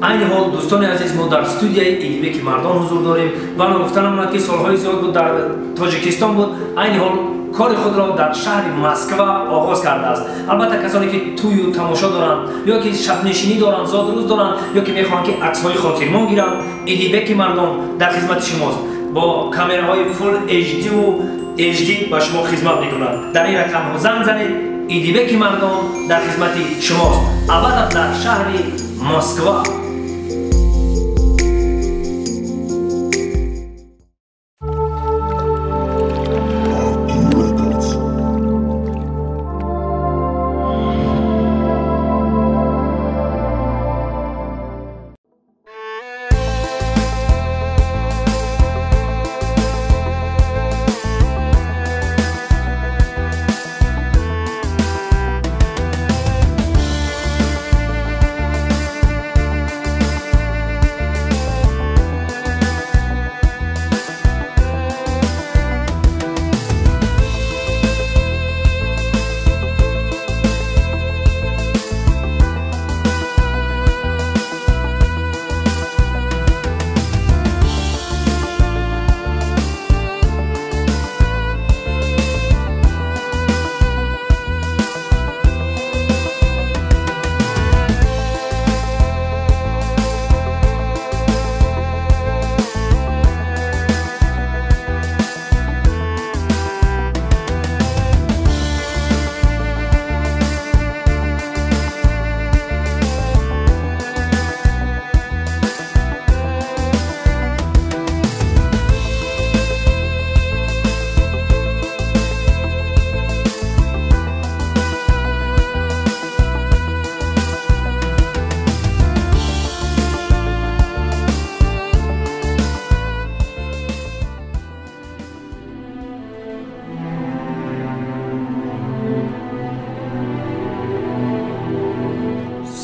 عین حال دوستان عزیز ما در استودیوی ایدیبک مردان حضور داریم و من گفتم که سالهای زیاد بود در تاجیکستان بود. عین حال کار خود را در شهر مسکو آغاز کرده است. البته کسانی که توی و تماشا دارند یا که شب نشینی دارند، زاد روز دارند یا که میخوان که عکس‌های خاطرمان گیرند، ایدیبک مردان در خدمت شماست. با کامراهای فول HD و HD با شما خدمت میکنند. در این رقم ها زنگ زنید. ایدیبک مردان در خدمت شماست. البته در شهر مسکو.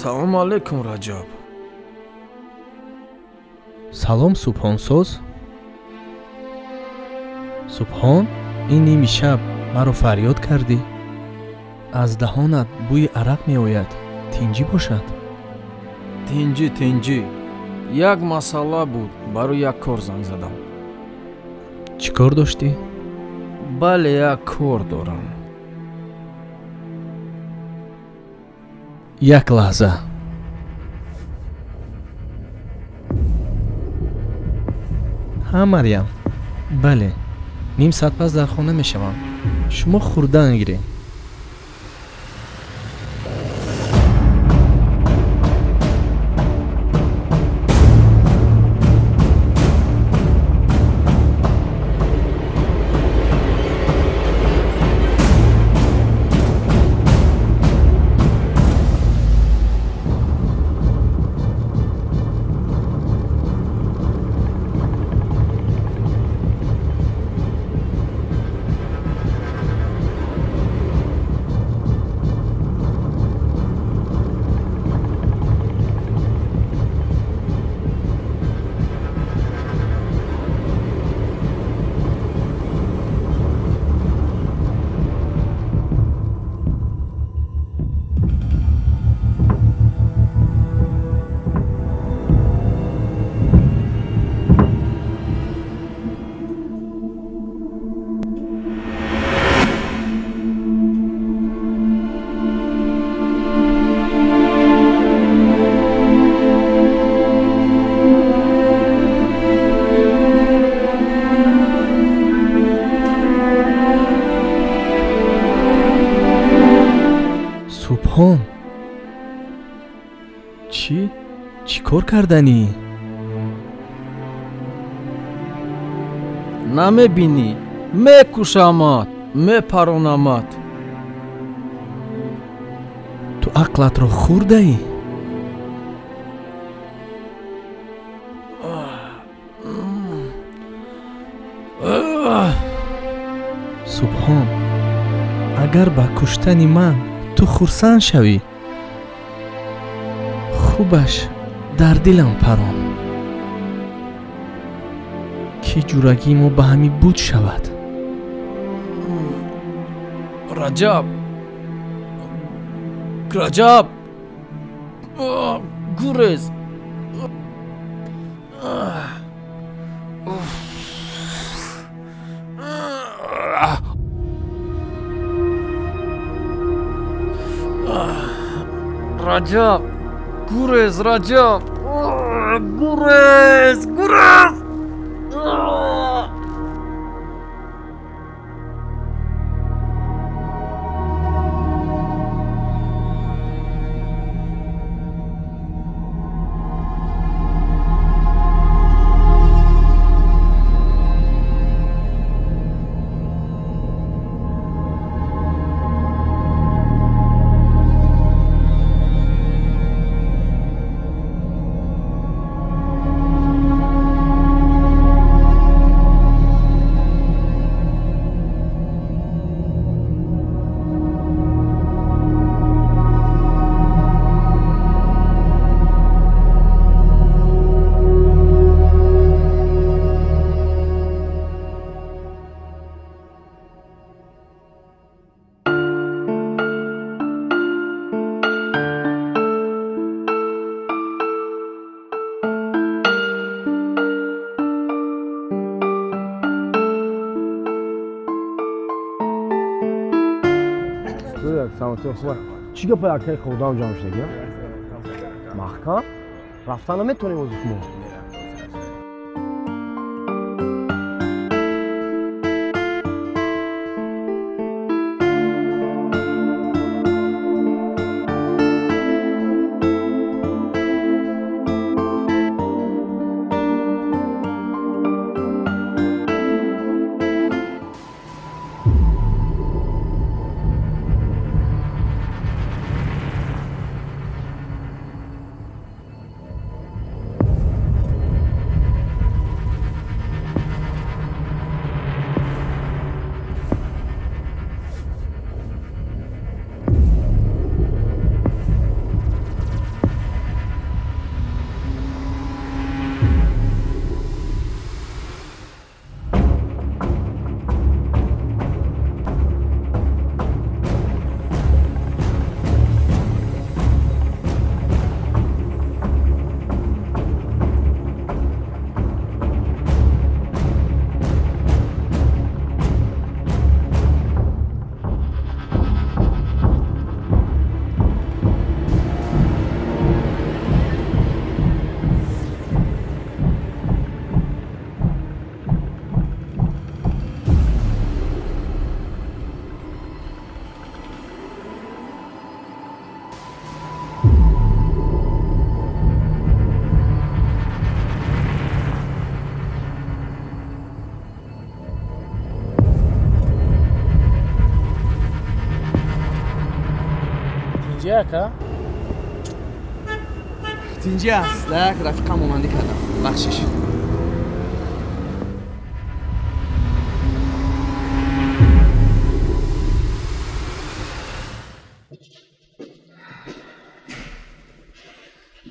Салом алейкум, Раҷаб. Салом, Субҳонсоз. Субҳон, ин нимишаб маро фарёд кардӣ? Аз даҳонат бӯи арақ меояд. Тинҷӣ бошад? Тинҷӣ. Як масъала буд, барои як кор занг задам. Чӣ кор доштӣ? Бале, як кор дорам. Як лаҳза. ҳа, Марьям. Бале. ним саат пас дар хона мешавам. шумо хурдан гиред. Субҳон, чӣ кор карданӣ? Намебинӣ? Мекушамад, мепаронамад. Ту ақлатро хӯрдаӣ? Субҳон, агар ба куштани ман ту хурсанд шавӣ, хубаш дар дилам парон ки ҷурагӣ мо ба ҳамин буд шавад. Раҷаб, Раҷаб, гурез, раҷаб гурез раҷаб гурез гурез چی گفت اکه خودم جامش نگیم؟ محکم؟ رفتن نمیتونیم از خمون. که تینجی است لک رفیقم مامندی کردم بخشش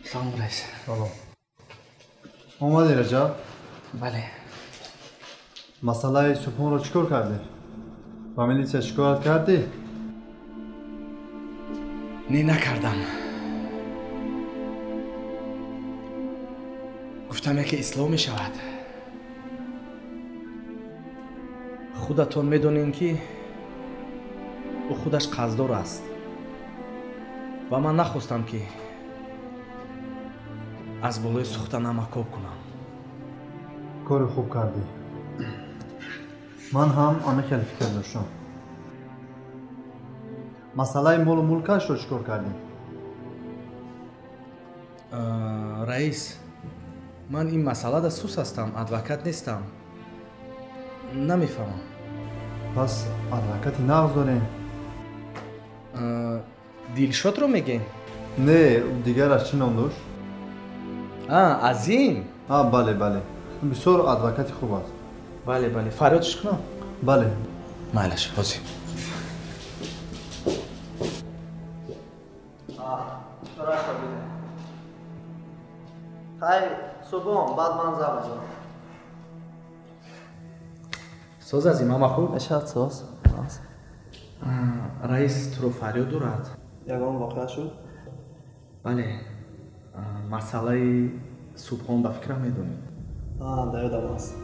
سلام رئیس سلام اومدی رجب؟ بله مسئله سپون رو چیکار کردی؟ با میلیسیا شکایت کردی؟ نه نکردم گفتم که اصلاح می شود خودتون میدونین که او خودش قصددار است و من نخواستم که از بالای سوختنم عقاب کنم کار خوب کردی من هم آنه خیلی فکر داشتم مسئله مول و ملکش رو چیکار کردیم؟ رئیس من این مسئله دا سوس هستم ادوکات نیستم نمیفهمم پس ادوکاتی نقض داریم؟ دیلشاد رو میگین؟ نه دیگر از چی نام داشت؟ از این؟ بله بله بسیار ادوکاتی خوب است بله بله فریادش کنم؟ بله مالش بازی خیر صبحم بعد من زبان ساز از امام خوب؟ نشد ساز رئیس تو رو فریاد دارد یگان واقع شد؟ بله مسئله صبحان به فکر میدونی یادم است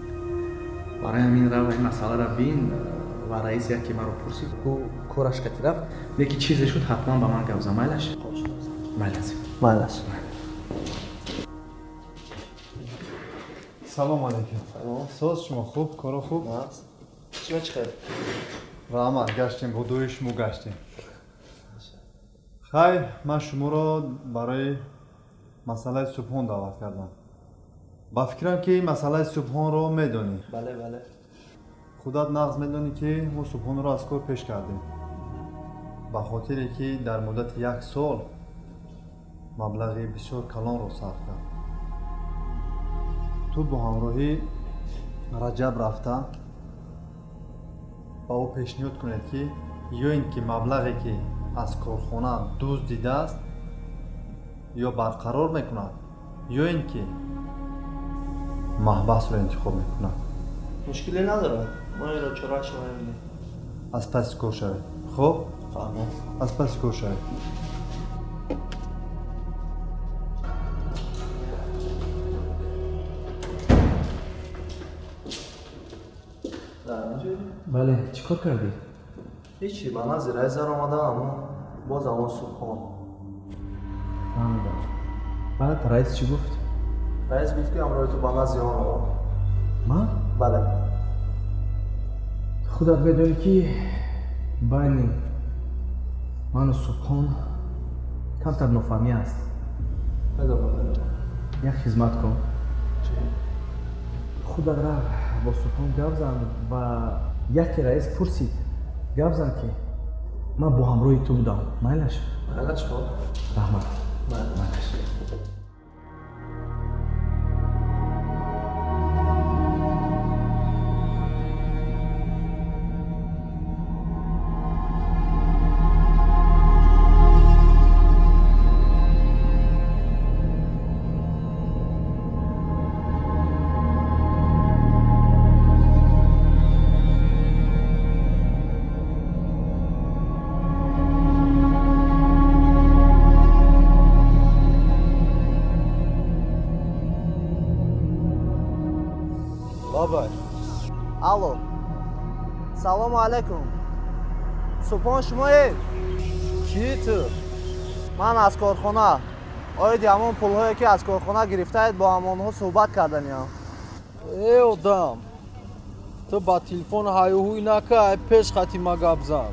برای همین رو این مسئله را بین و رئیس یکی مرا پرسید او کارش کتی رفت یکی چیزی شد حتما به من گوزه مایلش مالش سلام علیکم. ساز شما خوب؟ کارا خوب؟ شما چی خیر؟ رحمت گشتیم با دوی شما گشتیم. خیر من شما را برای مسئله سبحان دعوت کردم. با فکرم که مسئله سبحان را میدونی. بله بله. خودت نغز میدونی که ما سبحان را از کار پیش کردیم. به خاطری که در مدت 1 سال مبلغ بسیار کلان را صرف کرد. تو با همراهی رجب رفته با او پیشنهاد کنید که یا اینکه مبلغی که از کارخانه دزدیده است یا برقرار میکنند یا اینکه محبس را انتخاب میکنند. مشکلی نداره. ما این را چرا شما میدیم. از پس کار شوید. خب؟ فهمم. از پس کار شوید. بله چیکار کردی؟ هیچی من از رئیس در آمدم اما باز اما سبحان. فهمیدم. بعد رئیس چی گفت؟ رئیس گفت که امروز تو بنا زیان آقا. من؟ بله. خودت بدونی که بین من و سبحان کمتر نفهمی است. بدون. یک خدمت کن. خودت رفت با سبحان گپ زن و یکی رئیس پرسید گپ زن که من با همراهی تو بودم. میلش؟ میلش خب. رحمت. میلش. بابا الو سلام علیکم. سبحان شمایید؟ کی تو؟ من از کارخانه. آید همون پولهایی که از کارخانه گرفتید با همونها صحبت کردن یا؟ ای آدم تو با تلفن هایوهوی نکه پیش خطی ما گپ زن.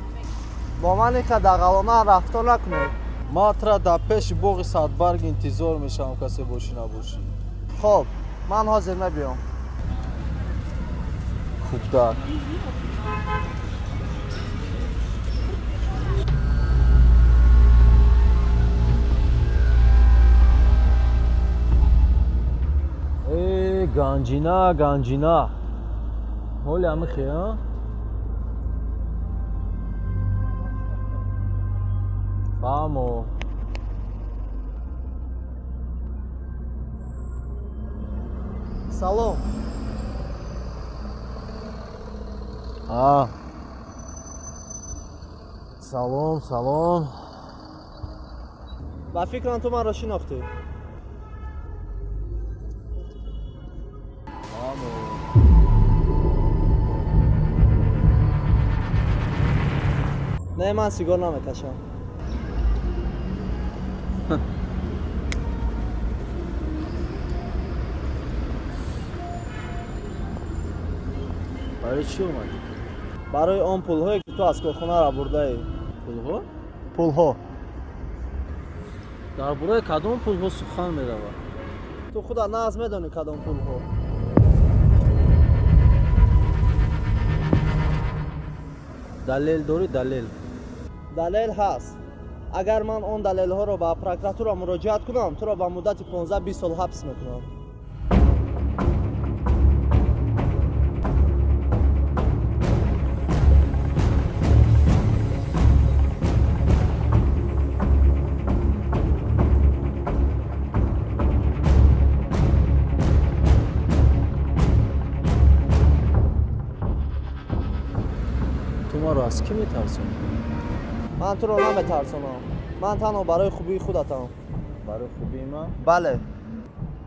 با من که دقلانه رفتار نکنید. ما ترا در پیش باغ صدبرگ انتظار میشم کسی باشی نباشی. خب من حاضر میبیام. خوب دار. ای گنجینا حالی همه خیلی ها؟ فهمو سلام. سلام با فکرم تو من را شناختی. نه من سیگار نمیکشم. برای چی اومدی؟ برای آن پولهایی که تو از کارخانه را برده ای. پولها؟ پولها. در برای کدام پولها سخن می رود؟ تو خدا ناز میدانی کدام پولها. دلیل داری دلیل؟ دلیل هست. اگر من آن دلیل ها را با پروکراتور مراجعت کنم تو را با مدت 15-20 سال حبس میکنم. تو ما رو از کی میترسونی؟ من تو رو نمیترسونم. من تنها برای خوبی خودتم. برای خوبی من؟ بله.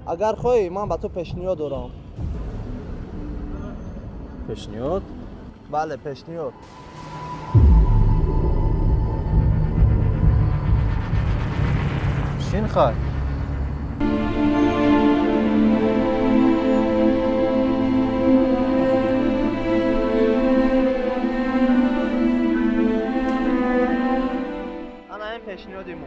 اگر خواهی من به تو پیشنهاد دارم. پیشنهاد؟ بله پیشنهاد. چین خواهی؟ انا این پیشنیادی مو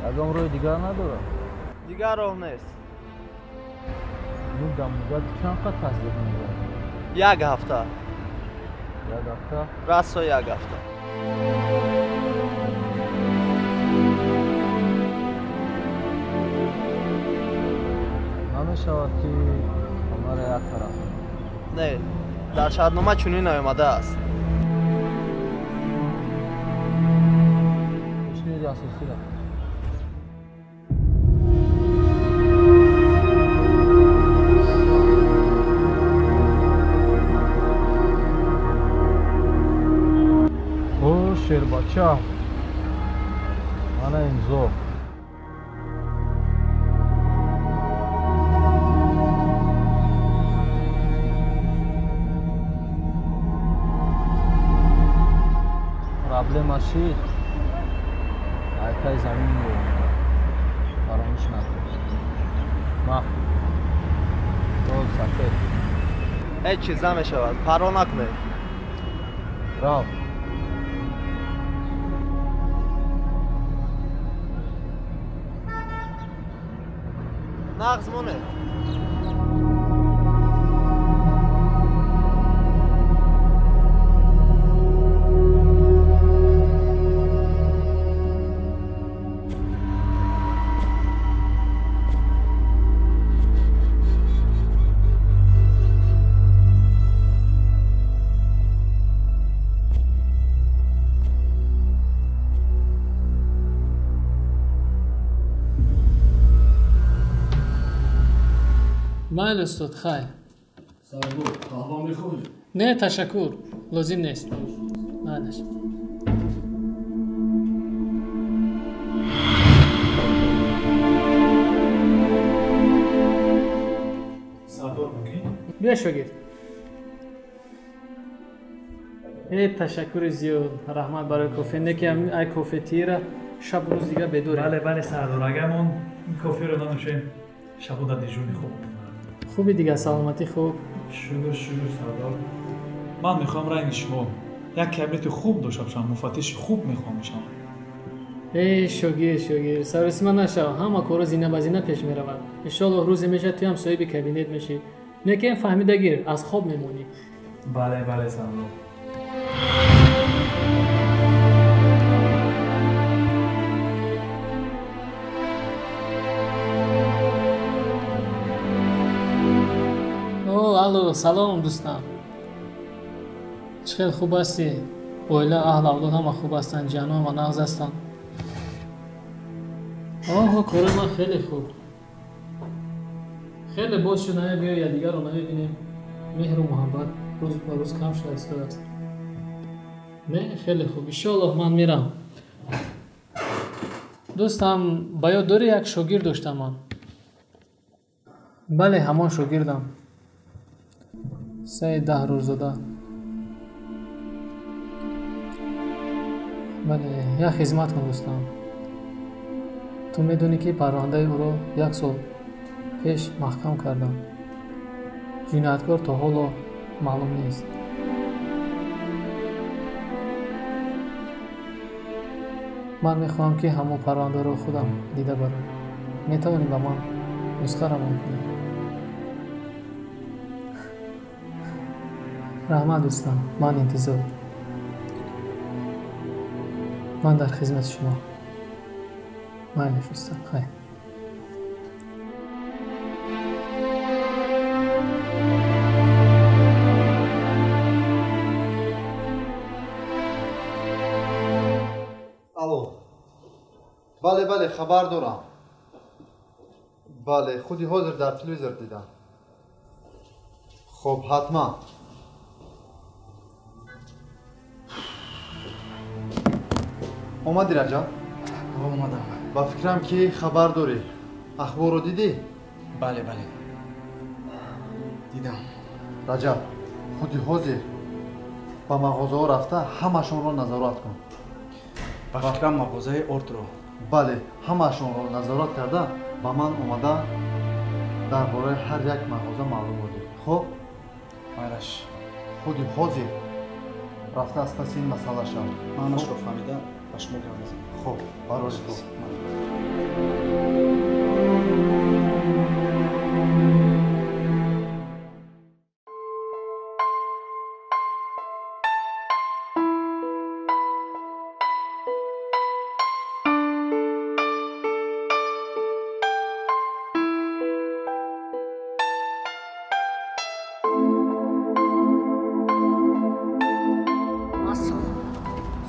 اگم روی دیگر نداره؟ دیگر راه نیست. مدت چند قد تصدیق میگه؟ 1 هفته. 1 هفته؟ راست 1 هفته. نمیشود که همه را یک طرف؟ نه، در شرطنامه چنین نیامده است. پیشنهاد اساسی را. شیر بچه من امضا پرابلم هستید ایتای زمین میگوید فراموش نکن مخ دول سفید هیچ چیز نمیشود فرار نکنید. راو نغز مونه. مایل استاد خیر. سرگور قهوه میخوری؟ نه تشکر لازم نیست. بعدش سرگور میگی؟ بیا شاگرد. تشکر زیاد رحمت برای کافی نکیم ای کافی تیره شب روز دیگه بدوره. بله سردار اگرمون کافی رو ننوشیم شب و در دیجونی خوب خوبی دیگه سلامتی خوب. شکر سردار. من میخوام رنگ شما یک کبریت خوب داشته باشم مفتش خوب میخوام باشم. شاگرد سررسی من نشو همه کارا زینه بزینه پیش میرود. انشالله روزی میشه توی هم صاحب کابینت میشی. نکن فهمیده گیر از خواب میمونی. بله سردار. الو سلام دوستم. چقدر خوب هستی؟ اویله اهل اولاد همه خوب هستن جانم و نغز هستن. کار ما خیلی خوب. خیلی باز شد همه بیا یا دیگر رو نمیبینیم. مهر و محبت روز با روز کم شده است. نه خیلی خوب انشالله من میرم. دوستم باید داری یک شاگرد داشتم من. بله همان شاگردم. 10 روز زده. بله یک خدمت کن دوستم. تو میدونی که پرونده او رو 1 سال پیش محکم کردم. جنایتکار تا حالا معلوم نیست. من میخواهم که همون پرونده رو خودم دیده برم. میتوانی با من نسخه را کنی؟ رحمت دوستم من انتظار. من در خدمت شما. مایل دوستم خیر. الو بله خبر دارم. بله خودی حاضر در تلویزیون دیدم. خب حتما омадӣ раҷаб? омадам. ба фикрам ки хабар дорӣ. Ахборро дидӣ? бале дидам. раҷаб, худи ҳозир ба мағозаҳо рафта ҳамашонро назорат кун. ба фикрам мағозаи Ортро. бале, ҳамашонро назорат карда ба ман омада дар бораи ҳар як мағоза маълумот диҳ. хуб? майлаш. худи ҳозир рафта аз паси ин масъала шав. маъношро фаҳмида ба шумо гап мезанам. хуб, барои ту.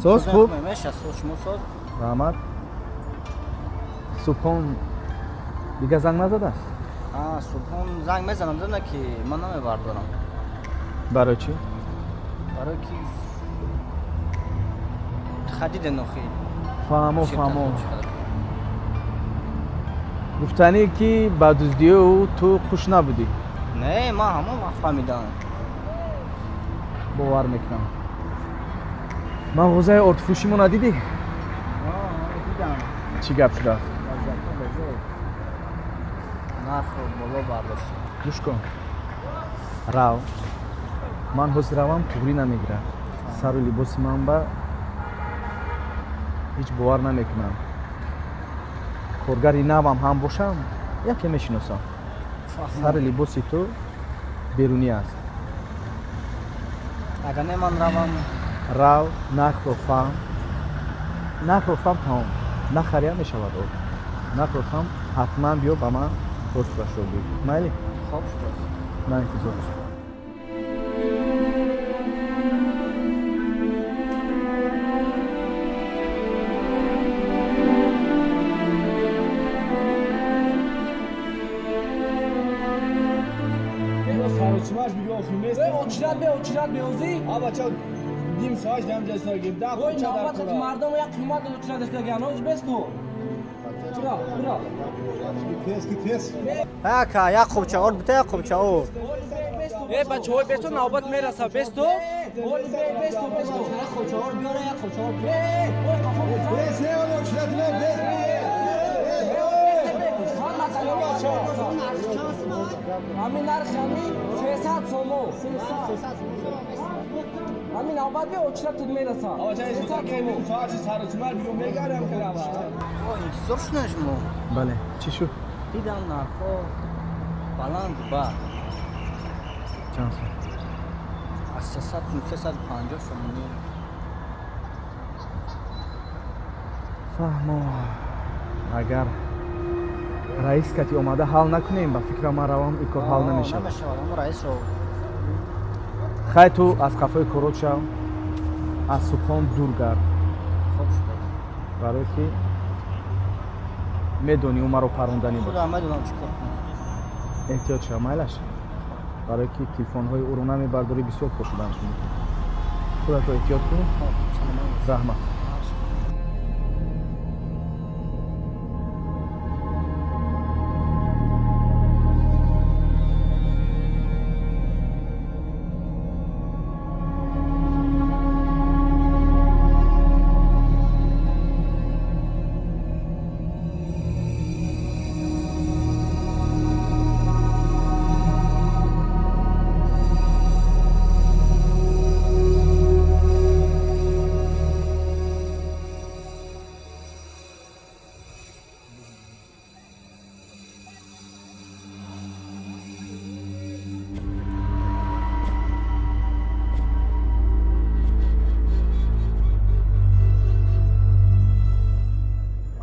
соз хуб? раҳмат. субҳон дига занг назадааст? субҳон занг мезанам, дана ки ман намебардорам. барои чӣ? барои ки хадиде нохи. фаҳмо. гуфтанӣ ки ба дуздиёу ту хуш набудӣ? не, ман ҳамон вақт фаҳмидам. бовар мекунам. мағозаи ортфурӯшимо надидӣ? дидам. чӣ гап шудааст? нархро боло бардошт. гӯш кун. рав. ман ҳозир равам туғрӣ намегирад. сару либоси ман ба ҳеҷ бовар намекунам. коргари навам ҳам бошам, яке мешиносам. сари либоси ту берунӣ аст. агар не ман равам, рав, нархро фаҳм. нархро фаҳм тамом. нахария мешавад. нархро фаҳм, ҳатман биё ба ман ҳозирашро бигӯ. майли? хоб шуд. ман интизор дорам. очират беозӣ? бача ним соат дам ҷайсо гирда хоча дар кора. Мардам як қимат очират истаган оз бесто. Чира, чира. Кес. Ака, як қопча ор бита, як қопча ор. бачаҳой бесто навбат мераса бесто. Бесто. Як қопча ор биёра, як қопча ор. Бес, очират не бес. Амин нарх амин 300 сомон. Амин навбат бе очират туд мераса. Авача исоат кемин соати саручмар биё мегарам карава. Интизор шудем шумо. бале, чӣ шуд? Дидам нархҳо баланд ба. чанд сом? аз 300-350 сомон. фаҳмо. агар раис кати омада ҳал накунем, ба фикрам ман равам ин кор ҳал намешавад. раисро хай ту аз қафои корот шав, аз субҳон дур гард. барое ки медонӣ ӯ маро парондани буд. худам медонам чӣ кор кунам. эҳтиёт шав, майлаш. барое ки телефонҳои ӯро намебардорӣ, бисёр кор шудааш муд. худатро эҳтиёт кун. раҳмат.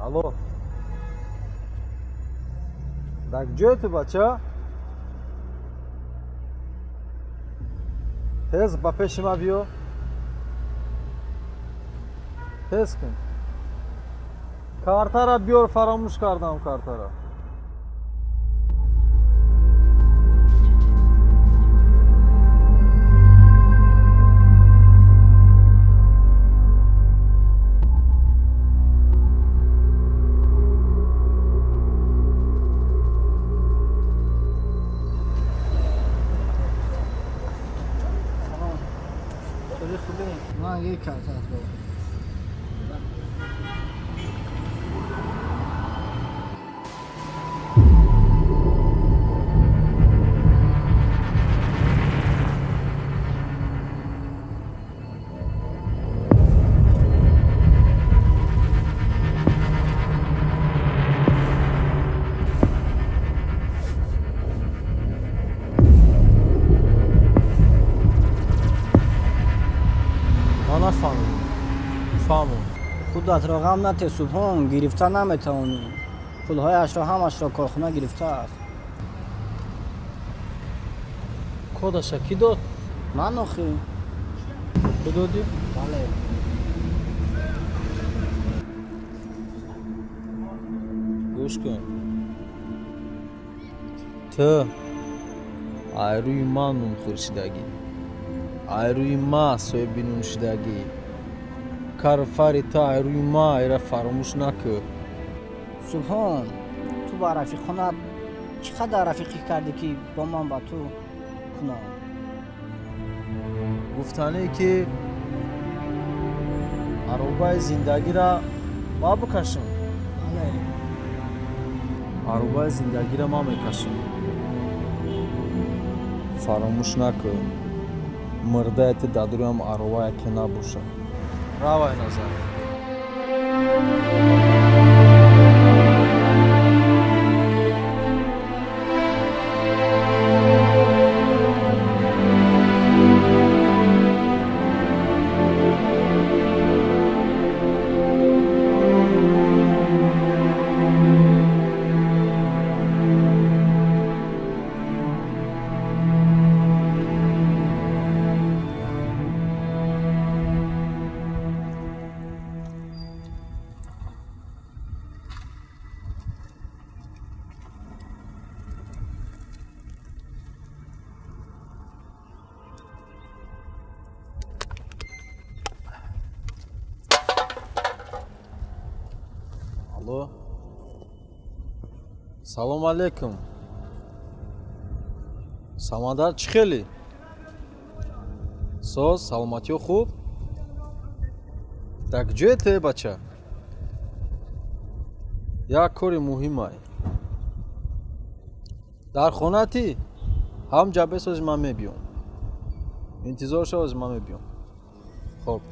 Алло. Да где ты, бача? Тез ба пеши ма биё. Тез кун. Картара биёр, фаромӯш кардам картара. خودت را غم نده سبحان گرفته نمیتوانی پولهایش را همش را کارخانه گرفته است کدش کی داد؟ من آخی تو دادی؟ بله گوش کن تو айруи ман нун хӯршидагӣ айруи ма соҳиби нӯшидагӣ карфари то айруи ма эра фаромӯш накӯ سبحان تو با رفیقانت چقدر رفیقی کردی که با من با تو کنم гуфтане ки аробаи зиндагиро ма бикашем аробаи зиндагиро ма мекашем фаромӯш накӯ мурдаи дадуриам аробае ки набоша равай назар алло салом алейкум самандар чӣ хели соз саломатиё хуб дар куҷоете бача як кори муҳимай дар хонатӣ ҳам ҷабе сози ман мебиём интизор шавози ман мебиём хоб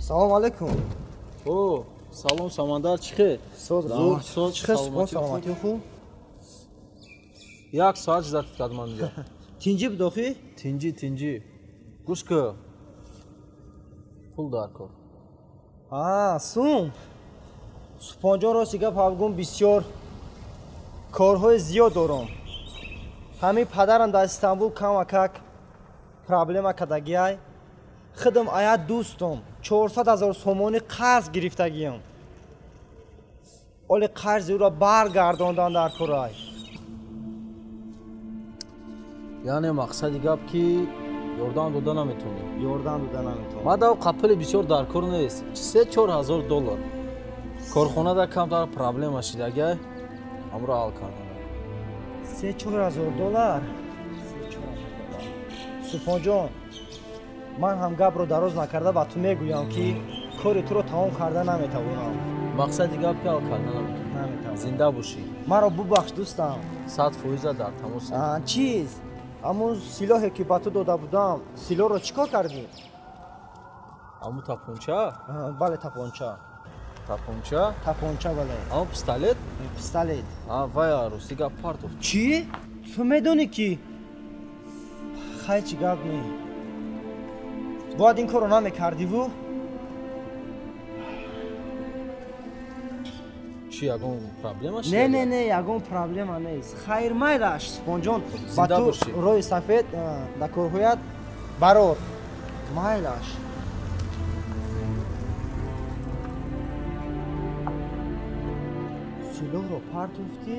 салом алейкум о салом самандар чӣ хел соз чӣ хел субҳон саломатӣ хуб як соат жизат кардам ман инҷа тинҷӣ бидохӣ тинҷӣ гӯш кӯ пул дар кор сум субҳонҷон рости гап ҳавгум бисёр корҳои зиёд дорам ҳамин падарам дар истанбул камакак проблема кардагиай худам ая дӯстам 400 000 сомони қарз гирифтагиям оли қарзи ӯро баргардондан дар корай яъне мақсади гап ки ёрдам дода наметавонӣ ёрдам дода наметавонӣ мадав қапили бисёр дар кор нест 3-4 $1000 корхонада камтар проблема шидагиай амро ҳал кардан $3-4 субҳонҷон ман ҳам гапро дароз накарда ба ту мегӯям ки кори туро тамом карда наметавонам мақсади гап ки ҳал карда наметавонам зинда бошӣ маро бубахш дӯстам 100% дар тамос чиз ҳамун силоҳе ки ба ту дода будам силоҳро чӣ кор кардӣ ҳамун тапонча бале тапонча бале ҳамун пистолет вай аросига партов чӣ ту медонӣ ки хай чӣ гап не бояд ин корро намекардиву чӣ چی ягон проблема Не, не, не, ягон проблема нест. Хайр Майраш, Спонҷон, ба Зинда ту бошӣ. рӯи сафед да корҳоят барор. Майлаш. Силоҳро партофтӣ?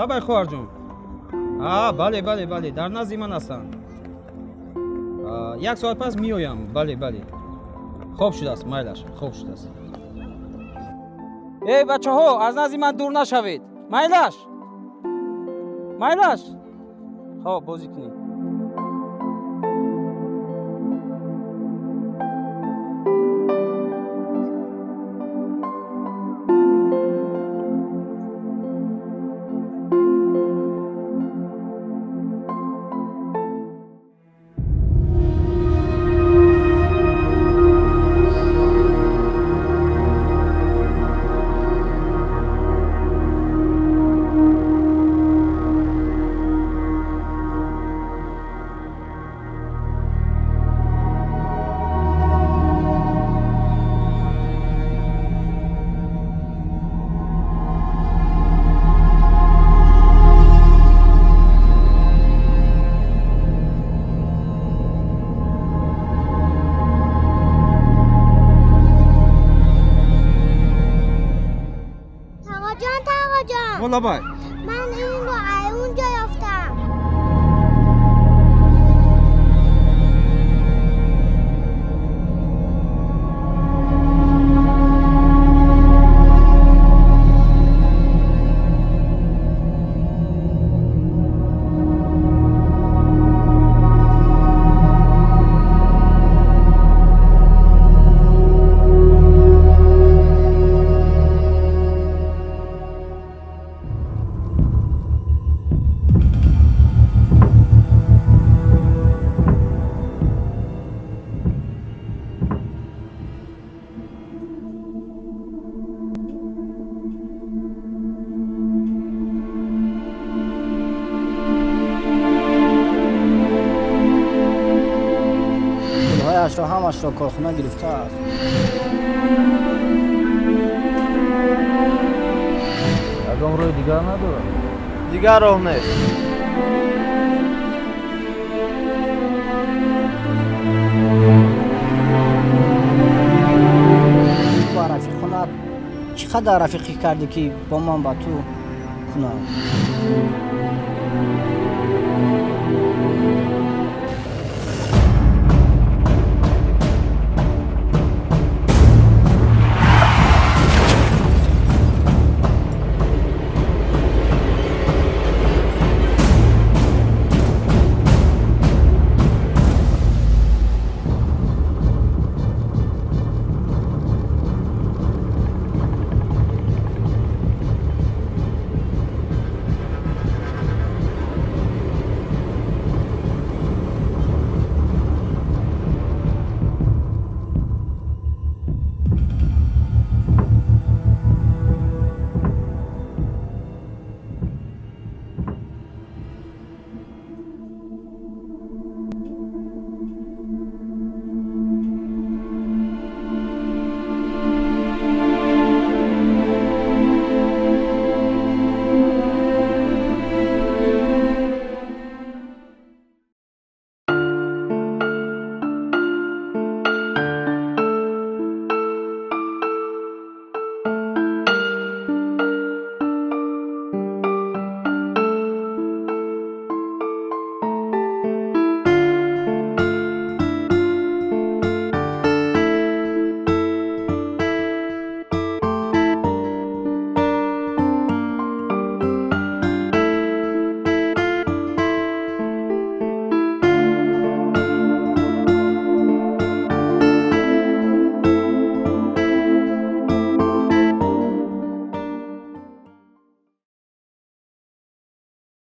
лабай хоҳарҷон. Бале, бале, бале, дар назди ман ҳастанд. 1 соат пас меоям. Бале, бале. хуб шудааст, майлаш, хуб шудааст. эй бачаҳо, аз назди ман дур нашавед. Майлаш, майлаш. хоб бозӣ кунед. لابای من این رو اونجا یافتم. رو همش را کارخانه گرفته است. یگان روی دیگر نداره؟ دیگر راه نیست. با رفیق خونت چقدر رفیقی کردی که با من با تو کنم؟